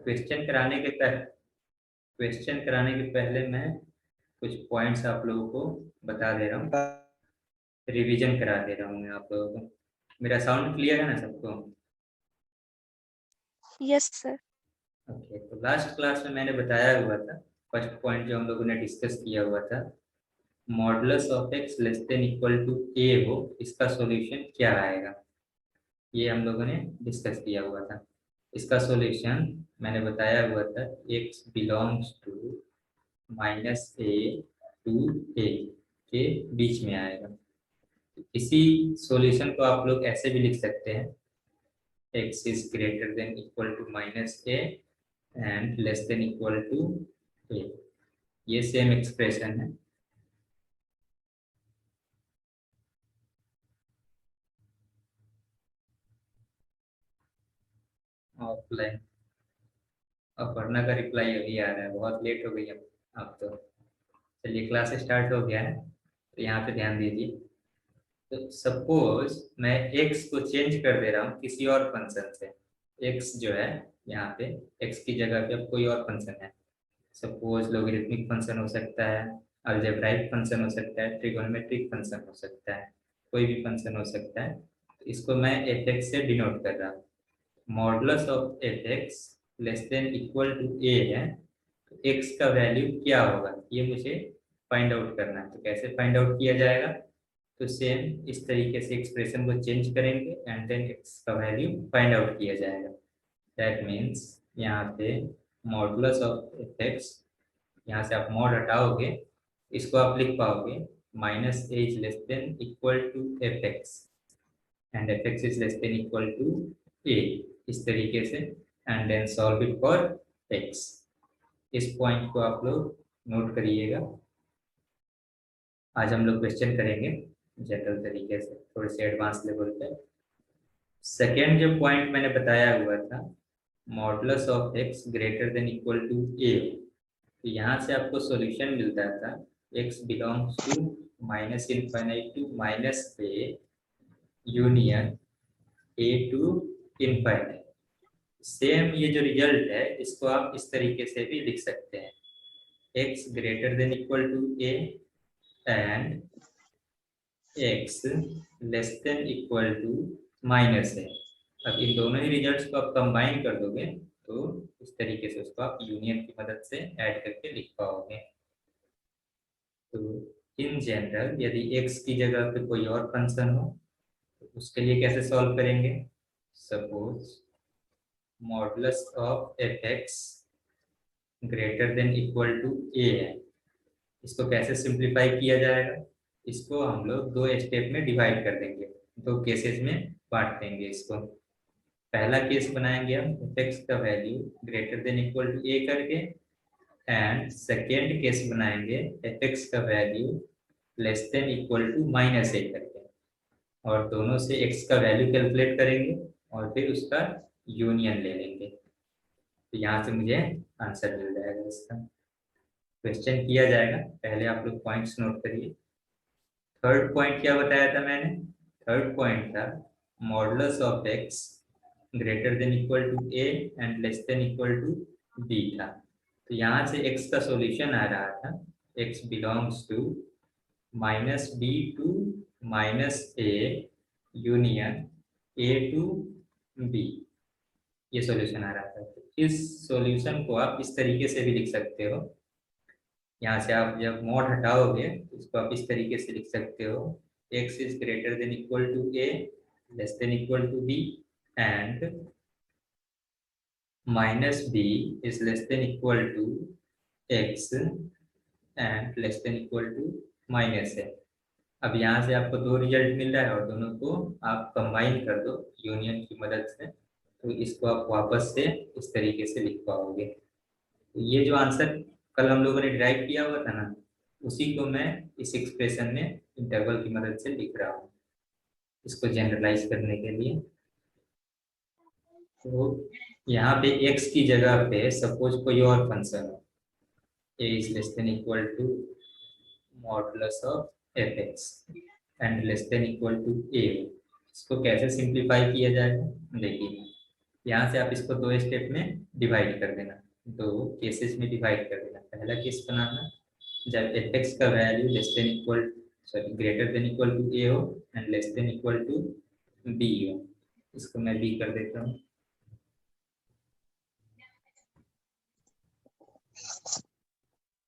Question कराने के पहले मैं कुछ पॉइंट्स आप लोगों को बता दे रहा हूँ, रिवीजन करा दे रहा हूँ मैं आप लोगों को। मेरा साउंड क्लियर है ना सबको? Yes sir. ओके, तो लास्ट क्लास में मैंने बताया हुआ था, फर्स्ट पॉइंट जो हम लोगों ने डिस्कस किया हुआ था, modulus of x less than equal to a हो, इसका सॉल्यूशन क्या आएगा, ये हम लोगों ने डिस्कस किया हुआ था। इसका सॉल्यूशन मैंने बताया हुआ था, x belongs to minus a to a के बीच में आएगा। इसी सॉल्यूशन को आप लोग ऐसे भी लिख सकते हैं, x is greater than equal to minus a and less than equal to a। ये सेम एक्सप्रेशन है। ऑफलाइन अपर्णा का रिप्लाई अभी आ रहा है, बहुत लेट हो गई अब तो। चलिए क्लास स्टार्ट हो गया है, तो यहाँ पे ध्यान दीजिए। तो सपोज मैं x को चेंज कर दे रहा हूँ किसी और फंक्शन से। x जो है यहाँ पे, x की जगह पे अब कोई और फंक्शन है। सपोज लॉगरिथमिक फंक्शन हो सकता है, अलजेब्राइक फंक्शन हो सकता है, ट्रिगोनोमेट्रिक फंक्शन हो सकता है, कोई भी फंक्शन हो सकता है। तो इसको मैं एफ एक्स से डिनोट कर रहा हूँ। Modulus of f x less than equal to a है, तो एक्स का वैल्यू क्या होगा ये मुझे फाइंड आउट करना है। तो कैसे फाइंड आउट किया जाएगा? तो सेम इस तरीके से एक्सप्रेशन को चेंज करेंगे एंड देन एक्स का वैल्यू फाइंड आउट किया जाएगा। दैट मीन्स यहाँ पे मॉडुलस ऑफ एफ एक्स, यहाँ से आप मॉड हटाओगे, इसको आप लिख पाओगे minus a is less than equal to f x and f x is less than equal to a, इस तरीके से, and then solve it for x. इस पॉइंट को आप लोग नोट करिएगा। आज हम लोग क्वेश्चन करेंगे जनरल तरीके से, थोड़े से एडवांस लेवल पे। सेकेंड जो पॉइंट मैंने बताया हुआ था, modulus of x greater than equal to a, तो यहाँ से आपको सॉल्यूशन मिलता था x belongs to minus infinite to minus A union A to infinite. Same ये जो रिजल्ट है इसको आप इस तरीके से भी लिख सकते हैं, x greater than equal to a and x less than equal to minus a. अब इन दोनों ही रिजल्ट्स को आप कंबाइन कर दोगे तो इस तरीके से उसको आप यूनियन की मदद से ऐड करके लिख पाओगे। तो इन जनरल यदि x की जगह पे कोई और फंक्शन हो तो उसके लिए कैसे सॉल्व करेंगे? Suppose modulus of f x greater than equal to a है, इसको कैसे सिंप्लीफाई किया जाएगा? इसको हम लोग दो स्टेप में डिवाइड कर देंगे, दो केसेस में बांट देंगे इसको। पहला केस बनाएंगे हम एफ एक्स का value greater than equal to a करके, एंड सेकेंड केस बनाएंगे एफ एक्स का value less than equal to minus a करके, और दोनों से x का वैल्यू कैलकुलेट करेंगे और फिर उसका यूनियन ले लेंगे। तो यहाँ से मुझे आंसर मिल जाएगा इसका। क्वेश्चन किया जाएगा, पहले आप लोग पॉइंट्स नोट करिए। थर्ड पॉइंट क्या बताया था मैंने? थर्ड पॉइंट था modulus of x greater than equal to a and less than equal to b था। तो यहाँ से x का सॉल्यूशन आ रहा था x belongs to minus B to minus A union A to B, ये सॉल्यूशन आ रहा था। तो इस सॉल्यूशन को आप इस तरीके से भी लिख सकते हो, यहाँ से आप जब मॉड हटाओगे तो इसको आप इस तरीके से लिख सकते हो, x is greater than equal to a less than equal to b and minus b is less than equal to x and less than equal to minus a। अब यहाँ से आपको दो रिजल्ट मिल रहा है और दोनों को आप कंबाइन कर दो यूनियन की मदद से, तो इसको आप वापस से इस तरीके से लिख पाओगे। तो ये जो आंसर कल हम लोगों ने ड्राइव किया हुआ था ना, उसी को मैं इस एक्सप्रेशन में इंटरवल की मदद से लिख रहा हूँ, इसको जनरलाइज करने के लिए। तो यहाँ पे x की जगह पे सपोज कोई और फंक्शन हो, a is less than equal to modulus of f x and less than equal to a, इसको कैसे सिंप्लीफाई किया जाएगा? देखिए यहाँ से आप इसको दो स्टेप में डिवाइड कर देना, दो केसेस में डिवाइड कर देना। पहला केस बनाना जब fx का value less than equal sorry greater than equal to a हो and less than equal to b हो। इसको मैं b कर देता हूँ।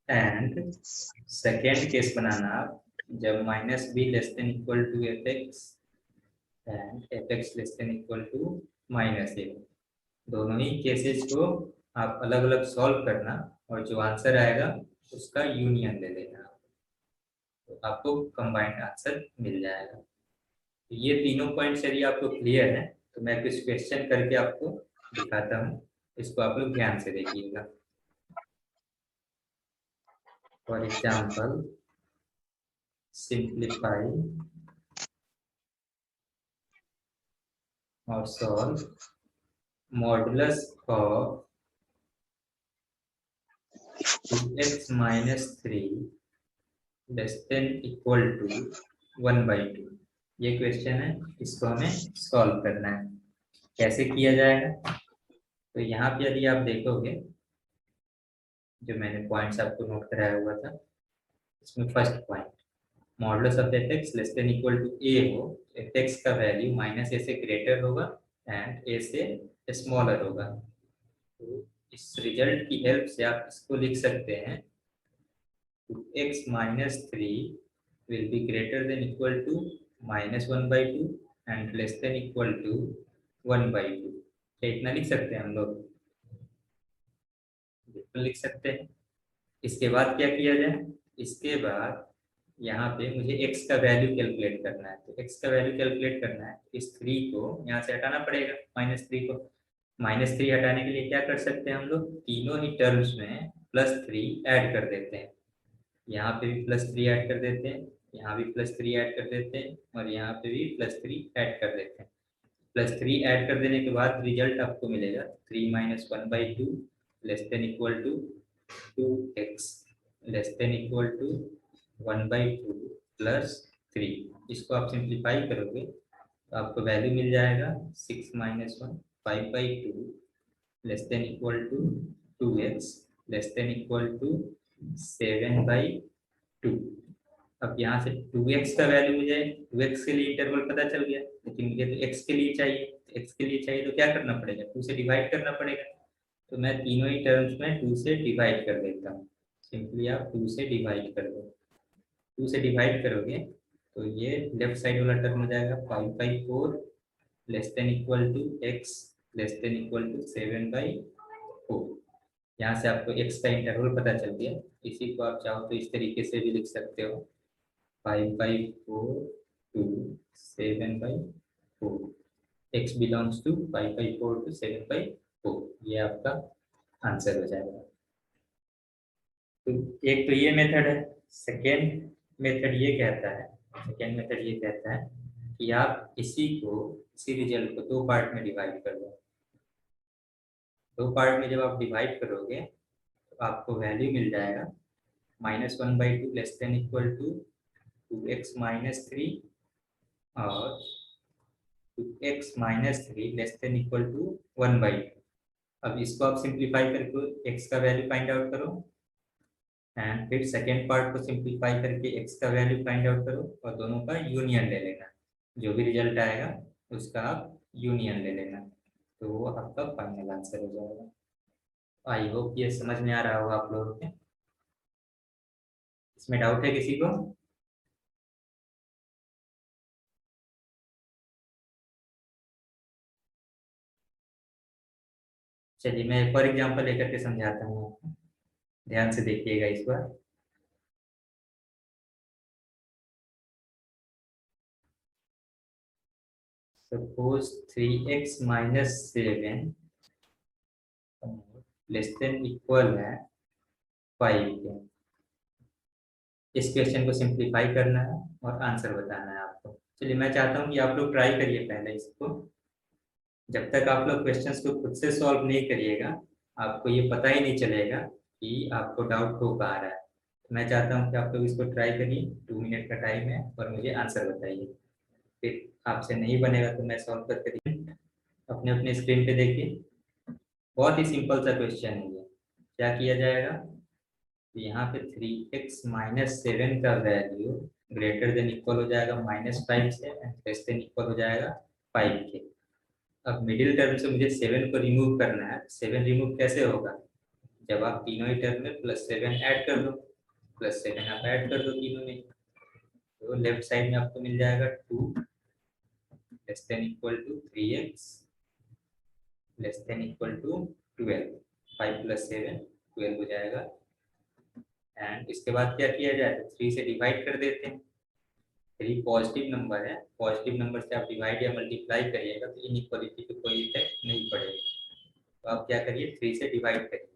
एंड सेकेंड केस बनाना आप जब minus B less than equal to fx and fx less than equal to minus a। दोनों ही केसेस को आप अलग अलग सॉल्व करना और जो आंसर आएगा उसका यूनियन ले लेना, तो आपको कंबाइंड आंसर मिल जाएगा। तो ये तीनों पॉइंट्स यदि आपको क्लियर है तो मैं कुछ क्वेश्चन करके आपको दिखाता हूँ, इसको आप लोग ध्यान से देखिएगा। फॉर एग्जाम्पल सिंप्लीफाई और solve modulus of 2x minus 3 less than equal to 1/2। ये क्वेश्चन है, इसको हमें सॉल्व करना है। कैसे किया जाएगा? तो यहाँ पे यदि आप देखोगे जो मैंने पॉइंट्स आपको नोट कराया हुआ था, इसमें first point modulus of fx less than equal to a हो, fx का वैल्यू माइनस a से ग्रेटर होगा एंड a से स्मॉलर होगा। तो इस रिजल्ट की हेल्प से आप इसको लिख सकते हैं 2x minus 3 will be greater than equal to minus 1/2 and less than equal to 1/2। क्या इतना लिख सकते हैं हम लोग? बिल्कुल लिख सकते हैं। इसके बाद क्या किया जाए? इसके बाद यहाँ पे मुझे x का वैल्यू कैलकुलेट करना है। तो x का वैल्यू कैलकुलेट करना है, इस 3 को यहाँ से हटाना पड़ेगा, -3 को। -3 हटाने के लिए क्या कर सकते हैं हम लोग? तीनों ही टर्म्स में +3 ऐड कर देते हैं। यहाँ पे भी +3 ऐड कर देते हैं, यहाँ भी +3 ऐड कर देते हैं और यहाँ पे भी +3 ऐड कर देते हैं। +3 ऐड कर देने के बाद रिजल्ट आपको मिलेगा 3 - 1/2 less than equal to 2x less than equal to 1/2 plus 3। इसको आप सिंप्लीफाई करोगे तो आपको वैल्यू मिल जाएगा 6 - 1 5/2 less than equal to 2x less than equal to 7/2। अब यहाँ से 2x का वैल्यू मुझे 2x के लिए इंटरवल पता चल गया, लेकिन मुझे तो x के लिए चाहिए। x के लिए चाहिए तो क्या करना पड़ेगा? 2 से डिवाइड करना पड़ेगा। तो मैं तीनों ही टर्म्स में 2 से डिवाइड कर देता हूँ। सिंपली आप 2 से डिवाइड कर दो। 2 से डिवाइड करोगे तो ये लेफ्ट साइड वाला टर्म हो जाएगा 5/4 less than equal to x less than equal to 7/4। यहाँ से आपको x का इंटरवल पता चल गया। इसी को आप चाहो तो इस तरीके से भी लिख सकते हो 5/4 to 7/4। x belongs to 5/4 to 7/4। ये आपका आंसर हो जाएगा। तो एक तो ये मेथड है। सेकेंड मेथड ये कहता है कि आप इसी रिजल्ट को दो पार्ट में डिवाइड कर दो। दो पार्ट में जब आप डिवाइड करोगे तो आपको वैल्यू मिल जाएगा -1/2 less than equal to 2x - 3 और 2x - 3 less than equal to 1/2। अब इसको आप सिंप्लीफाई करके x का वैल्यू फाइंड आउट करो एंड फिर सेकेंड पार्ट को सिंप्लीफाई करके x का वैल्यू फाइंड आउट करो और दोनों का यूनियन ले लेना। जो भी रिजल्ट आएगा उसका आप यूनियन ले लेना, तो वो आपका फाइनल आंसर हो जाएगा। आई होप ये समझ में आ रहा होगा आप लोगों के। इसमें डाउट है किसी को? चलिए मैं एक और एग्जांपल लेकर के समझाता हूँ आपको, ध्यान से देखिएगा इस बार। Suppose 3x - 7 less than equal है 5 के। इस क्वेश्चन को सिंप्लीफाई करना है और आंसर बताना है आपको। चलिए मैं चाहता हूँ कि आप लोग ट्राई करिए पहले इसको। जब तक आप लोग क्वेश्चंस को खुद से सॉल्व नहीं करिएगा आपको ये पता ही नहीं चलेगा कि आपको डाउट हो पा रहा है। तो मैं चाहता हूँ कि आप लोग इसको ट्राई करिए, 2 मिनट का टाइम है और मुझे आंसर बताइए। फिर आपसे नहीं बनेगा तो मैं सॉल्व करके दिखाऊंगा। अपने अपने स्क्रीन पे देखिए, बहुत ही सिंपल सा क्वेश्चन है ये। क्या किया जाएगा, तो यहाँ पे 3x माइनस 7 का वैल्यू ग्रेटर देन इक्वल हो जाएगा -5 से एंड लेस देन इक्वल हो जाएगा 5 के। अब मिडिल टर्म से मुझे 7 को रिमूव करना है। 7 रिमूव कैसे होगा, जब आप तीनों ही टर्म में +7 ऐड कर दो, +7 आप ऐड कर दो तीनों में, तो लेफ्ट साइड में आपको मिल जाएगा 2 less than equal to 3x less than equal to 12। 5 + 7 12 हो जाएगा। एंड इसके बाद क्या किया जाए, 3 से डिवाइड कर देते हैं। 3 पॉजिटिव नंबर है, पॉजिटिव नंबर से आप डिवाइड या मल्टीप्लाई करिएगा तो इनइक्वालिटी पे कोई इफेक्ट नहीं पड़ेगा। तो आप क्या करिए, 3 से डिवाइड करिए।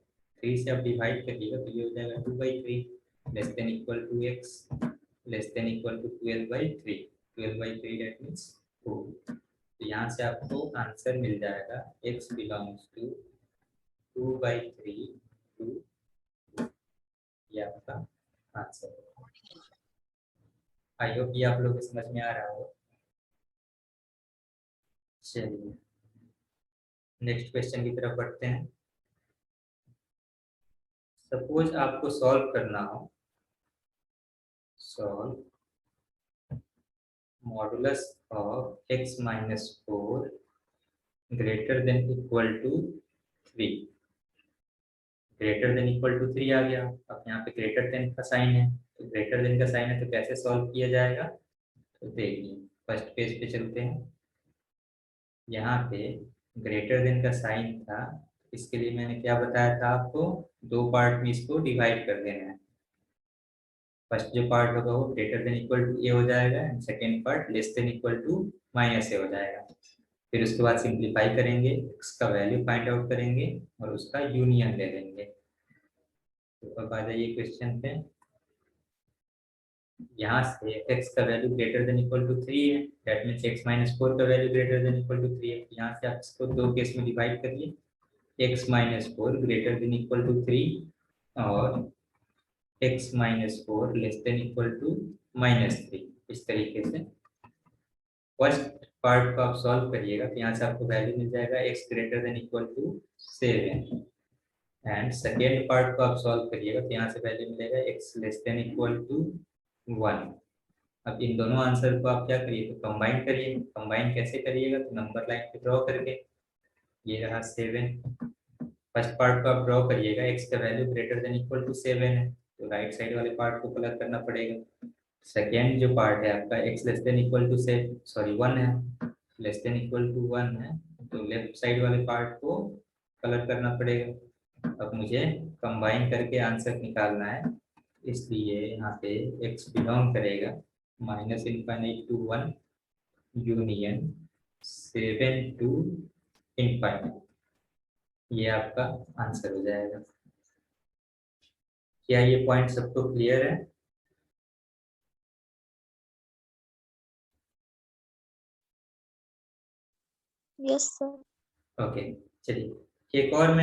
3 से आप डिवाइड करिएगा तो ये हो जाएगा 2/3 less than equal to x less than equal to 12/3। 12/3 that means 4। तो यहाँ से आपको आंसर मिल जाएगा x बिलोंग्स टू 2/3 टू, ये आपका आंसर है। आई होप ये आप लोग को समझ में आ रहा हो। चलिए नेक्स्ट क्वेश्चन की तरफ बढ़ते हैं। सपोज आपको सॉल्व करना हो, solve modulus of x minus 4 greater than equal to 3। Greater than equal to 3 आ गया। अब यहाँ पे ग्रेटर देन का साइन है, तो ग्रेटर देन का साइन है तो कैसे सॉल्व किया जाएगा, तो देखिए फर्स्ट पेज पे चलते हैं। यहाँ पे ग्रेटर देन का साइन था, इसके लिए मैंने क्या बताया था आपको, 2 पार्ट में इसको डिवाइड कर देना है। फर्स्ट जो पार्ट होगा वो greater than equal to a हो जाएगा and second part less than equal to -a हो जाएगा। फिर उसके बाद सिंप्लीफाई करेंगे, x का वैल्यू फाइंड आउट करेंगे और उसका यूनियन ले लेंगे। तो अब आ जाइए क्वेश्चन पे। यहाँ से x का value greater than equal to 3 है, दैट मीन्स x माइनस 4 का value greater than equal to 3 है। यहाँ से आप इसको 2 केस में डिवाइड करिए, x minus 4 greater than equal to 3 और x minus 4 less than equal to -3। इस तरीके से फर्स्ट पार्ट को आप सॉल्व करिएगा तो यहाँ से आपको वैल्यू मिल जाएगा x greater than equal to 7 and second part को आप सॉल्व करिएगा तो यहाँ से वैल्यू मिलेगा x less than equal to 1। अब इन दोनों आंसर को आप क्या करिए, तो कंबाइन करिए। कंबाइन कैसे करिएगा, तो नंबर लाइन पे ड्रॉ करके, ये रहा 7। फर्स्ट पार्ट को आप ड्रॉ करिएगा, x का value greater than equal to 7 है तो राइट साइड वाले पार्ट को कलर करना पड़ेगा। सेकेंड जो पार्ट है आपका x less than equal to 1 है, लेस देन इक्वल टू 1 है तो लेफ्ट साइड वाले पार्ट को कलर करना पड़ेगा। अब मुझे कंबाइन करके आंसर निकालना है, इसलिए यहाँ पे x बिलोंग करेगा -∞ टू 1 यूनियन 7 टू ∞। ये आपका आंसर हो जाएगा। क्या ये पॉइंट सबको क्लियर है? Yes sir. ओके चलिए एक और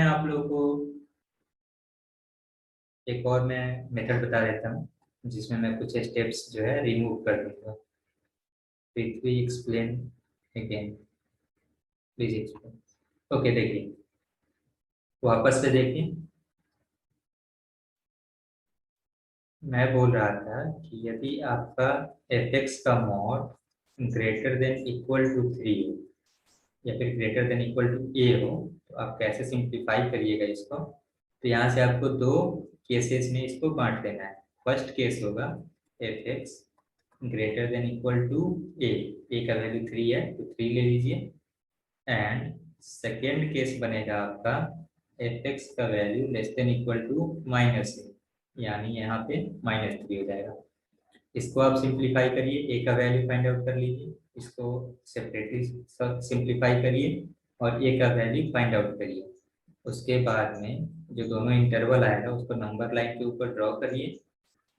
मैं मेथड बता देता हूँ जिसमें मैं कुछ स्टेप्स जो है रिमूव कर दूंगा। Prithvi explain again, please explain. Okay देखिए, वापस से देखिए, मैं बोल रहा था कि यदि आपका f(x) का mod greater than equal to 3 हो या फिर greater than equal to a हो तो आप कैसे सिंप्लीफाई करिएगा इसको। तो यहाँ से आपको 2 केसेस में इसको बांट देना है। फर्स्ट केस होगा f(x) greater than equal to a का वैल्यू 3 है तो 3 ले लीजिए एंड सेकेंड केस बनेगा आपका f(x) का value less than equal to -a, यानी यहाँ पे -3 हो जाएगा। इसको आप सिंप्लीफाई करिए, a का वैल्यू फाइंड आउट कर लीजिए, इसको सेपरेटली सिंप्लीफाई करिए और a का वैल्यू फाइंड आउट करिए। उसके बाद में जो दोनों इंटरवल आएगा उसको नंबर लाइन के ऊपर ड्रॉ करिए।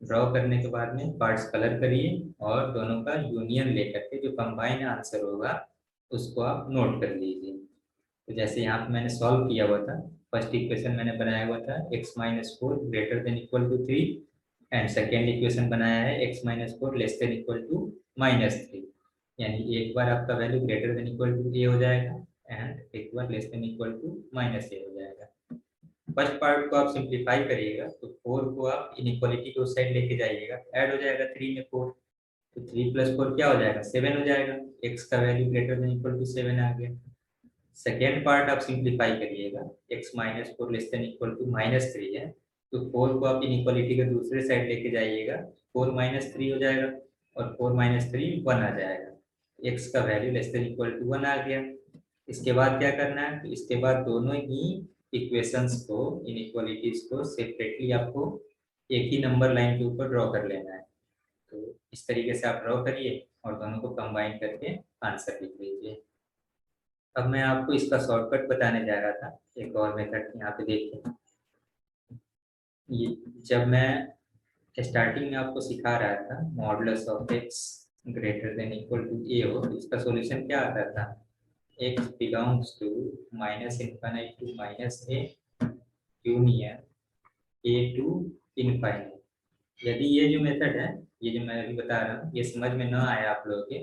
ड्रॉ करने के बाद में पार्ट्स कलर करिए और दोनों का यूनियन लेकर के जो कंबाइन आंसर होगा उसको आप नोट कर लीजिए। तो जैसे यहाँ पे मैंने सॉल्व किया हुआ था, फर्स्ट इक्वेशन मैंने बनाया हुआ था x minus 4 greater than equal to 3 and second equation बनाया है x minus 4 less than equal to -3। यानी एक बार आपका value greater than equal to a हो जाएगा and x1 less than equal to minus a हो जाएगा। फर्स्ट पार्ट को आप सिंप्लीफाई करिएगा तो 4 को आप इनइक्वालिटी को उस साइड लेके जाइएगा, ऐड हो जाएगा 3 में 4, तो 3 + 4 क्या हो जाएगा 7 हो जाएगा, x का value greater than equal to 7 आ गया। सेकेंड पार्ट आप सिंप्लीफाई करिएगा, x - 4 less than equal to -3 है, तो 4 को आप इनइक्वालिटी के दूसरे साइड लेके जाइएगा, 4 - 3 हो जाएगा और 4 - 3 1 आ जाएगा, x का value less than equal to 1 आ गया। इसके बाद क्या करना है, तो इसके बाद दोनों ही इक्वेशंस को, इनइक्वालिटीज को सेपरेटली आपको एक ही नंबर लाइन के ऊपर ड्रॉ कर लेना है। तो इस तरीके से आप ड्रॉ करिए और दोनों को कंबाइन करके आंसर लिख लीजिए। अब मैं आपको इसका शॉर्टकट बताने जा रहा था, एक और मेथड यहाँ पे देखिए। ये जब मैं स्टार्टिंग में आपको सिखा रहा था modulus of x greater than equal to a हो, तो इसका सॉल्यूशन क्या आता था, x belongs to -∞ to -a union a to infinite. यदि ये जो मेथड है, ये जो मैं अभी बता रहा हूँ, ये समझ में ना आया आप लोगों के,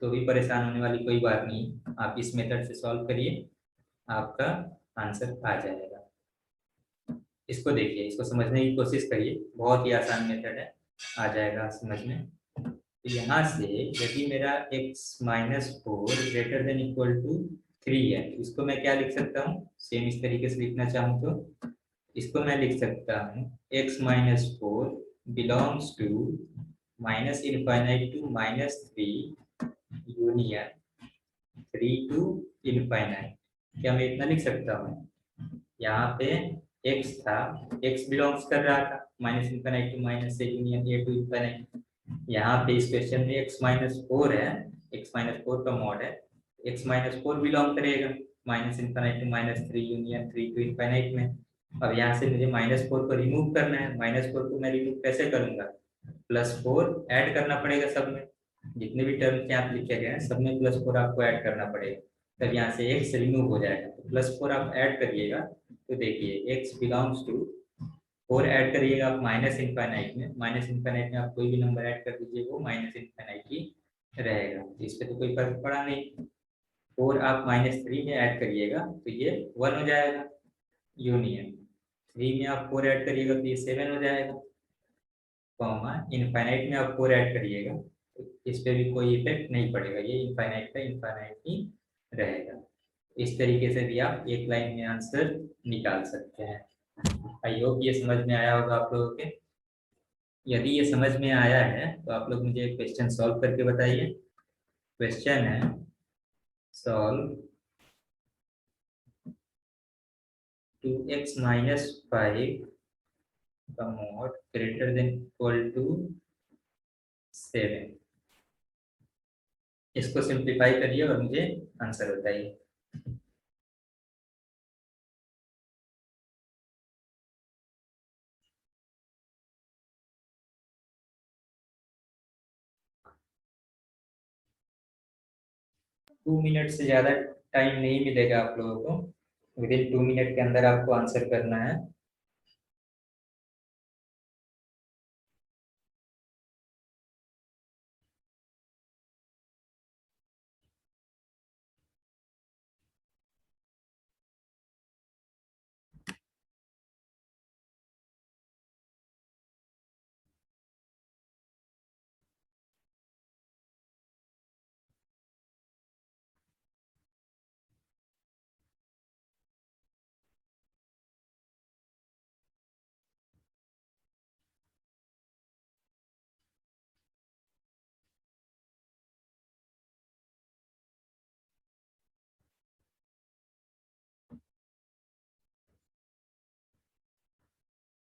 तो भी परेशान होने वाली कोई बात नहीं, आप इस मेथड से सॉल्व करिए, आपका आंसर आ जाएगा। इसको देखिए, इसको समझने की कोशिश करिए, बहुत ही आसान मेथड है, आ जाएगा समझ में। तो यहाँ से यदि मेरा x-4 greater than equal to 3 है, तो इसको मैं क्या लिख सकता हूँ, सेम इस तरीके से लिखना चाहूँ तो इसको मैं लिख सकता हूँ x-4 belongs to -∞ to -3 union 3 to infinite. क्या मैं इतना लिख सकता हूँ, यहाँ पे x था, x बिलोंग्स कर रहा था -∞ to -a union a to infinite. यहाँ पे इस क्वेश्चन में x-4 है, x-4 का मॉड है, x-4 बिलोंग करेगा -∞ टू -3 यूनियन 3 टू इनफाइनाइट में। अब यहाँ से मुझे -4 को रिमूव करना है, -4 को मैं रिमूव कैसे करूंगा, +4 ऐड करना पड़ेगा सब में, जितने भी टर्म यहाँ पे लिखे गए हैं सब में +4 आपको ऐड करना पड़ेगा, तब यहाँ से x रिमूव हो जाएगा। तो +4 आप ऐड करिएगा, तो देखिए x बिलोंग्स टू 4 ऐड करिएगा आप -∞ में, -∞ में आप कोई भी नंबर ऐड कर दीजिए, वो -∞ ही रहेगा, तो इस पे तो कोई फर्क पड़ा नहीं। 4 आप -3 में ऐड करिएगा तो ये 1 हो जाएगा, यूनियन 3 में आप 4 ऐड करिएगा तो ये 7 हो जाएगा, कॉमा इनफाइनाइट में आप 4 ऐड करिएगा तो इस पे भी कोई इफेक्ट नहीं पड़ेगा, ये इनफाइनाइट का इनफाइनाइट ही रहेगा। इस तरीके से भी आप एक लाइन में आंसर निकाल सकते हैं। आई होप ये समझ में आया होगा आप लोगों के। यदि ये समझ में आया है तो आप लोग मुझे क्वेश्चन सॉल्व करके बताइए। क्वेश्चन है सॉल्व 2x - 5 का mod greater than equal to 7। इसको सिंप्लीफाई करिए और मुझे आंसर बताइए। टू मिनट से ज़्यादा टाइम नहीं मिलेगा आप लोगों को, विदिन 2 मिनट के अंदर आपको आंसर करना है।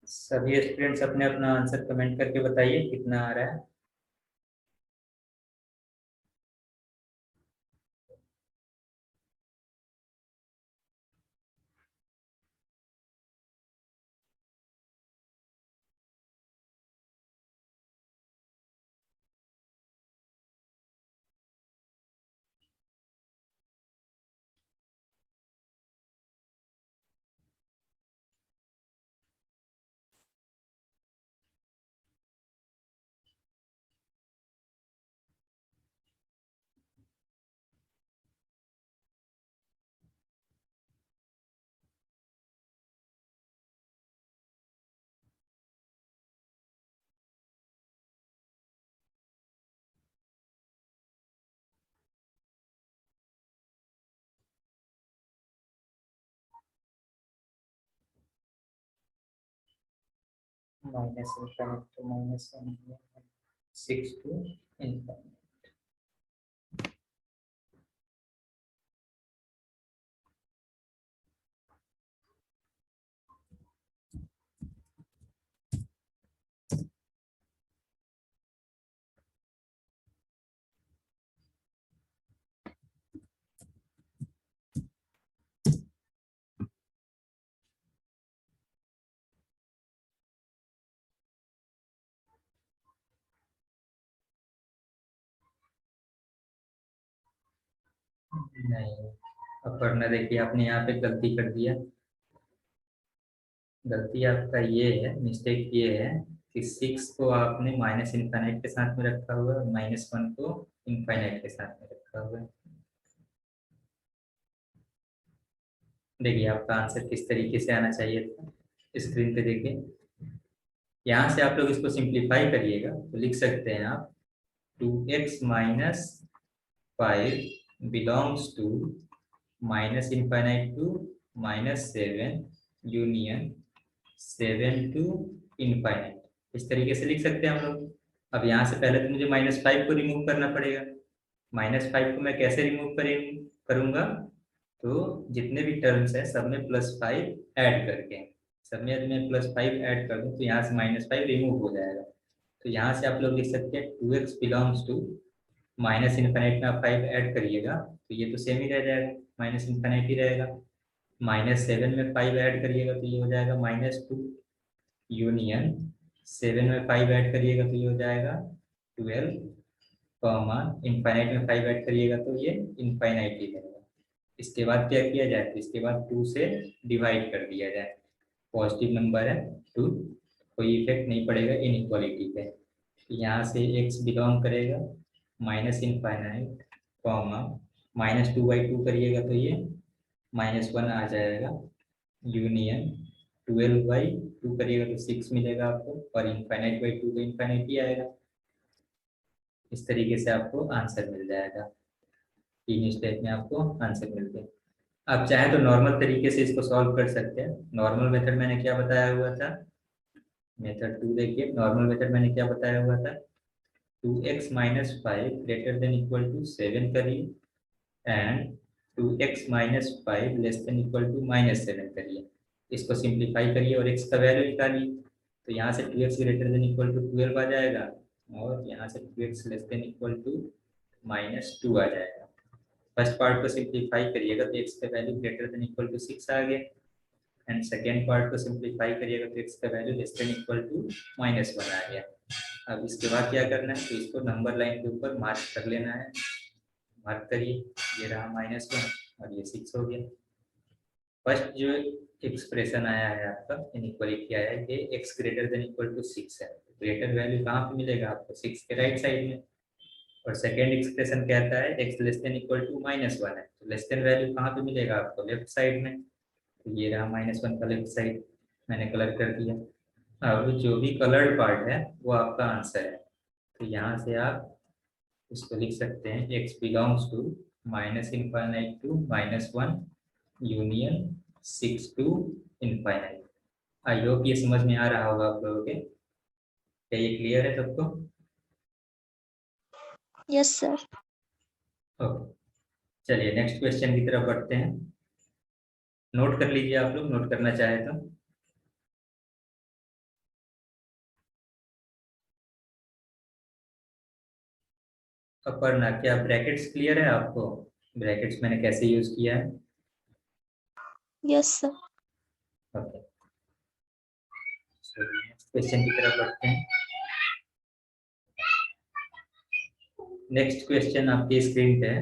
सभी स्टूडेंट्स अपने अपना आंसर कमेंट करके बताइए कितना आ रहा है। Minus infinite to minus 1, 6 to infinite. नहीं, अपर्णा देखिए आपने यहाँ पे गलती कर दिया। गलती आपका ये है, मिस्टेक ये है कि 6 को आपने माइनस इनफाइनाइट के साथ में रखा हुआ है और -1 को इनफाइनाइट के साथ में रखा हुआ है। देखिए आपका आंसर किस तरीके से आना चाहिए था, स्क्रीन पे देखिए। यहाँ से आप लोग इसको सिंप्लीफाई करिएगा तो लिख सकते हैं आप 2x minus 5 belongs to minus infinite to -7 union 7 to infinite. इस तरीके से लिख सकते हैं हम लोग। अब यहाँ से पहले तो मुझे -5 को रिमूव करना पड़ेगा। -5 को मैं कैसे रिमूव करूंगा, तो जितने भी टर्म्स है सब में +5 ऐड करके, सब में यदि मैं +5 ऐड कर दूं तो यहाँ से -5 रिमूव हो जाएगा। तो यहाँ से आप लोग लिख सकते हैं 2x belongs to minus infinite में आप 5 ऐड करिएगा तो ये तो सेम ही रह जाएगा, माइनस इनफाइनाइट ही रहेगा। -7 में 5 ऐड करिएगा तो ये हो जाएगा -2 यूनियन 7 में 5 ऐड करिएगा तो ये हो जाएगा 12 कॉमा इनफाइनाइट में 5 ऐड करिएगा तो ये इनफाइनाइट ही रहेगा। इसके बाद क्या किया जाए, तो इसके बाद 2 से डिवाइड कर दिया जाए। पॉजिटिव नंबर है 2, कोई इफेक्ट नहीं पड़ेगा इनइक्वालिटी पे। यहाँ से x बिलोंग करेगा माइनस इनफाइनाइट कॉमा -2/2 करिएगा तो ये -1 आ जाएगा यूनियन 12/2 करिएगा तो 6 मिलेगा आपको और इनफाइनाइट/2 तो इनफाइनाइट ही आएगा। इस तरीके से आपको आंसर मिल जाएगा। 3 स्टेप में आपको आंसर मिल गया। आप चाहें तो नॉर्मल तरीके से इसको सॉल्व कर सकते हैं। नॉर्मल मेथड मैंने क्या बताया हुआ था, मेथड 2 देखिए। नॉर्मल मेथड मैंने क्या बताया हुआ था, 2x minus 5 greater than equal to 7 करिए and 2x minus 5 less than equal to -7 करिए। इसको सिंप्लीफाई करिए और x का वैल्यू निकालिए। तो यहाँ से 2x greater than equal to 12 आ जाएगा और यहाँ से 2x less than equal to -2 आ जाएगा। फर्स्ट पार्ट को सिंप्लीफाई करिएगा तो x का value greater than equal to 6 आ गया एंड सेकेंड पार्ट को सिंप्लीफाई करिएगा तो x का value less than equal to -1 आ गया। अब इसके बाद क्या करना है, तो इसको नंबर लाइन के ऊपर मार्क कर लेना है। मार्क करिए, ये रहा -1 और ये 6 हो गया। फर्स्ट जो एक्सप्रेशन आया है आपका इनइक्वालिटी आया है, ये x greater than equal to 6 है। ग्रेटर वैल्यू कहाँ पे मिलेगा आपको, 6 के राइट साइड में। और सेकेंड एक्सप्रेशन कहता है x less than equal to -1 है, तो लेस देन वैल्यू कहाँ पे मिलेगा आपको, लेफ्ट साइड में। तो ये रहा -1 का लेफ्ट साइड, मैंने कलर कर दिया। अब जो भी कलर्ड पार्ट है वो आपका आंसर है। तो यहाँ से आप इसको लिख सकते हैं x belongs to minus infinite to -1 union 6 to infinite. I hope ये समझ में आ रहा होगा आप लोगों के। क्या ये क्लियर है सबको? Yes sir. ओके, चलिए नेक्स्ट क्वेश्चन की तरफ बढ़ते हैं। नोट कर लीजिए आप लोग, नोट करना चाहे तो। अपर्णा, क्या ब्रैकेट्स क्लियर है आपको? ब्रैकेट्स मैंने कैसे यूज किया है? Yes sir. Okay, next question की तरफ बढ़ते हैं। नेक्स्ट क्वेश्चन आपकी स्क्रीन पे है,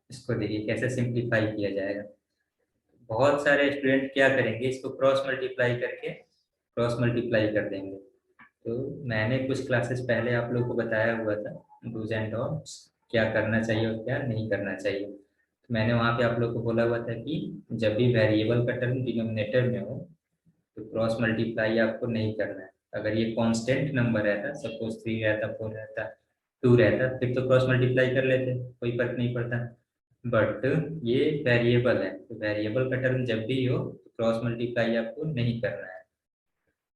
इसको देखिए कैसे सिंप्लीफाई किया जाएगा। बहुत सारे स्टूडेंट क्या करेंगे, इसको क्रॉस मल्टीप्लाई करके क्रॉस मल्टीप्लाई कर देंगे। तो मैंने कुछ क्लासेस पहले आप लोगों को बताया हुआ था डूज एंड डोंट्स, क्या करना चाहिए और क्या नहीं करना चाहिए। तो मैंने वहाँ पे आप लोग को बोला हुआ था कि जब भी वेरिएबल का टर्म डिनोमिनेटर में हो तो क्रॉस मल्टीप्लाई आपको नहीं करना है। अगर ये कांस्टेंट नंबर रहता, सपोज 3 रहता, 4 रहता, 2 रहता, फिर तो क्रॉस मल्टीप्लाई कर लेते, कोई फर्क नहीं पड़ता। बट ये वेरिएबल है, तो वेरिएबल का टर्म जब भी हो तो क्रॉस मल्टीप्लाई आपको नहीं करना है।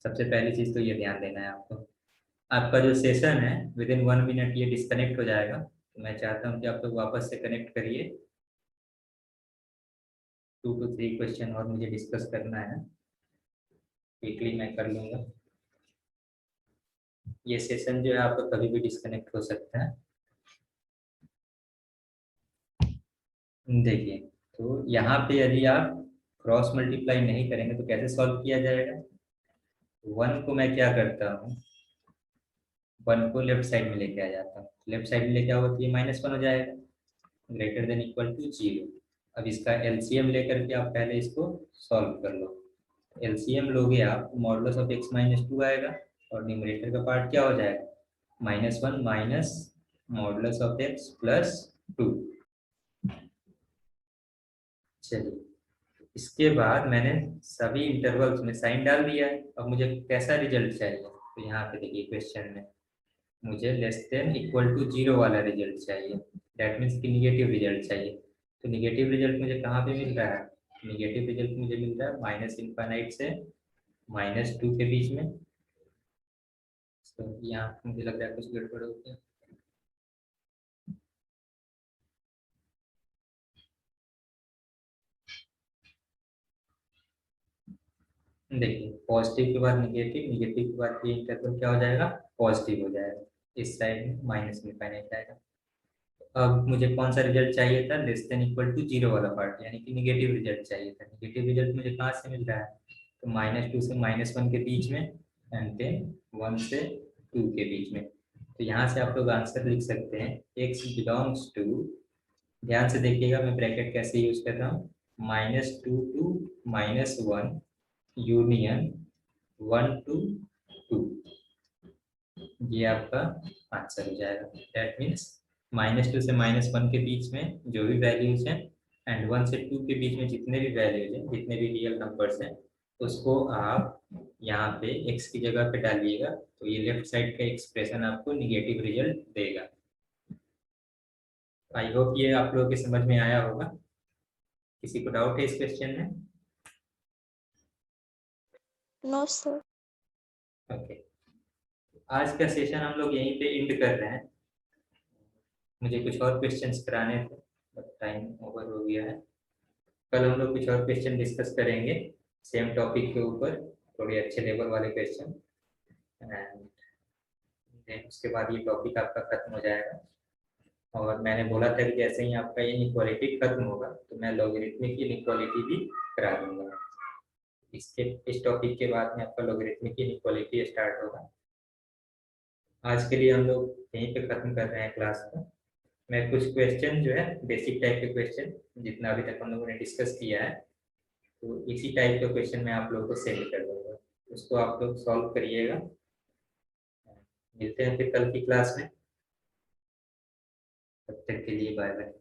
सबसे पहली चीज तो ये ध्यान देना है आपको। आपका जो सेशन है विद इन 1 मिनट ये डिस्कनेक्ट हो जाएगा, तो मैं चाहता हूँ कि आप लोग वापस से कनेक्ट करिए। 2 to 3 क्वेश्चन और मुझे डिस्कस करना है, क्विकली मैं कर लूँगा। ये सेशन जो है आपका कभी भी डिस्कनेक्ट हो सकता है। देखिए, तो यहाँ पे यदि आप क्रॉस मल्टीप्लाई नहीं करेंगे तो कैसे सॉल्व किया जाएगा। 1 को मैं क्या करता हूँ, 1 को लेफ्ट साइड में लेके आ जाता हूँ। लेफ्ट साइड में लेके आओ तो ये -1 हो जाएगा, ग्रेटर देन इक्वल टू 0। अब इसका एलसीएम लेकर के आप पहले इसको सॉल्व कर लो। एलसीएम लोगे आप, मॉडुलस ऑफ x माइनस 2 आएगा और न्यूमरेटर का पार्ट क्या हो जाएगा, -1 minus modulus of x plus 2। चलिए, इसके बाद मैंने सभी इंटरवल्स में साइन डाल दिया है। अब मुझे कैसा रिजल्ट चाहिए, तो यहाँ पे देखिए क्वेश्चन में मुझे लेस देन इक्वल टू 0 वाला रिजल्ट चाहिए। दैट मीन्स कि निगेटिव रिजल्ट चाहिए। तो निगेटिव रिजल्ट मुझे कहाँ पे मिल रहा है, निगेटिव रिजल्ट मुझे मिल रहा है -∞ से -2 के बीच में। तो यहाँ मुझे लग रहा है कुछ गड़बड़ हो गया। देखिए, पॉजिटिव के बाद निगेटिव, निगेटिव के बाद ये इंटरवल क्या हो जाएगा, पॉजिटिव हो जाएगा। इस साइड में -∞ आएगा। अब मुझे कौन सा रिजल्ट चाहिए था, लेस देन इक्वल टू 0 वाला पार्ट, यानी कि निगेटिव रिजल्ट चाहिए था। निगेटिव रिजल्ट मुझे कहाँ से मिल रहा है, तो -2 से -1 के बीच में एंड देन 1 से 2 के बीच में। तो यहाँ से आप लोग आंसर लिख सकते हैं x बिलोंग्स टू, ध्यान से देखिएगा मैं ब्रैकेट कैसे यूज कर रहा हूँ, -2 टू -1 यूनियन 1 to 2। ये आपका आंसर हो जाएगा। दैट मीन्स -2 से -1 के बीच में जो भी वैल्यूज हैं एंड 1 से 2 के बीच में जितने भी वैल्यूज हैं, जितने भी रियल नंबर्स हैं, उसको आप यहाँ पे x की जगह पे डालिएगा, तो ये लेफ्ट साइड का एक्सप्रेशन आपको निगेटिव रिजल्ट देगा। आई होप ये आप लोगों के समझ में आया होगा। किसी को डाउट है इस क्वेश्चन में? No, sir. ओके, आज का सेशन हम लोग यहीं पे एंड कर रहे हैं। मुझे कुछ और क्वेश्चंस कराने थे बट टाइम ओवर हो गया है। कल हम लोग कुछ और क्वेश्चन डिस्कस करेंगे सेम टॉपिक के ऊपर, थोड़े अच्छे लेवल वाले क्वेश्चन, एंड देन उसके बाद ये टॉपिक आपका खत्म हो जाएगा। और मैंने बोला था कि जैसे ही आपका ये इनइक्वालिटी खत्म होगा तो मैं लॉगरिथमिक इनइक्वालिटी भी करा दूंगा। इस टॉपिक के बाद में आपका लॉगरिथमिक इनइक्वालिटी स्टार्ट होगा। आज के लिए हम लोग यहीं पे खत्म कर रहे हैं क्लास को। मैं कुछ क्वेश्चन जो है बेसिक टाइप के क्वेश्चन जितना अभी तक हम लोगों ने डिस्कस किया है, तो इसी टाइप का क्वेश्चन मैं आप लोगों को सेंड कर दूंगा, उसको आप लोग सॉल्व करिएगा। मिलते हैं फिर कल की क्लास में, तब तक के लिए बाय बाय।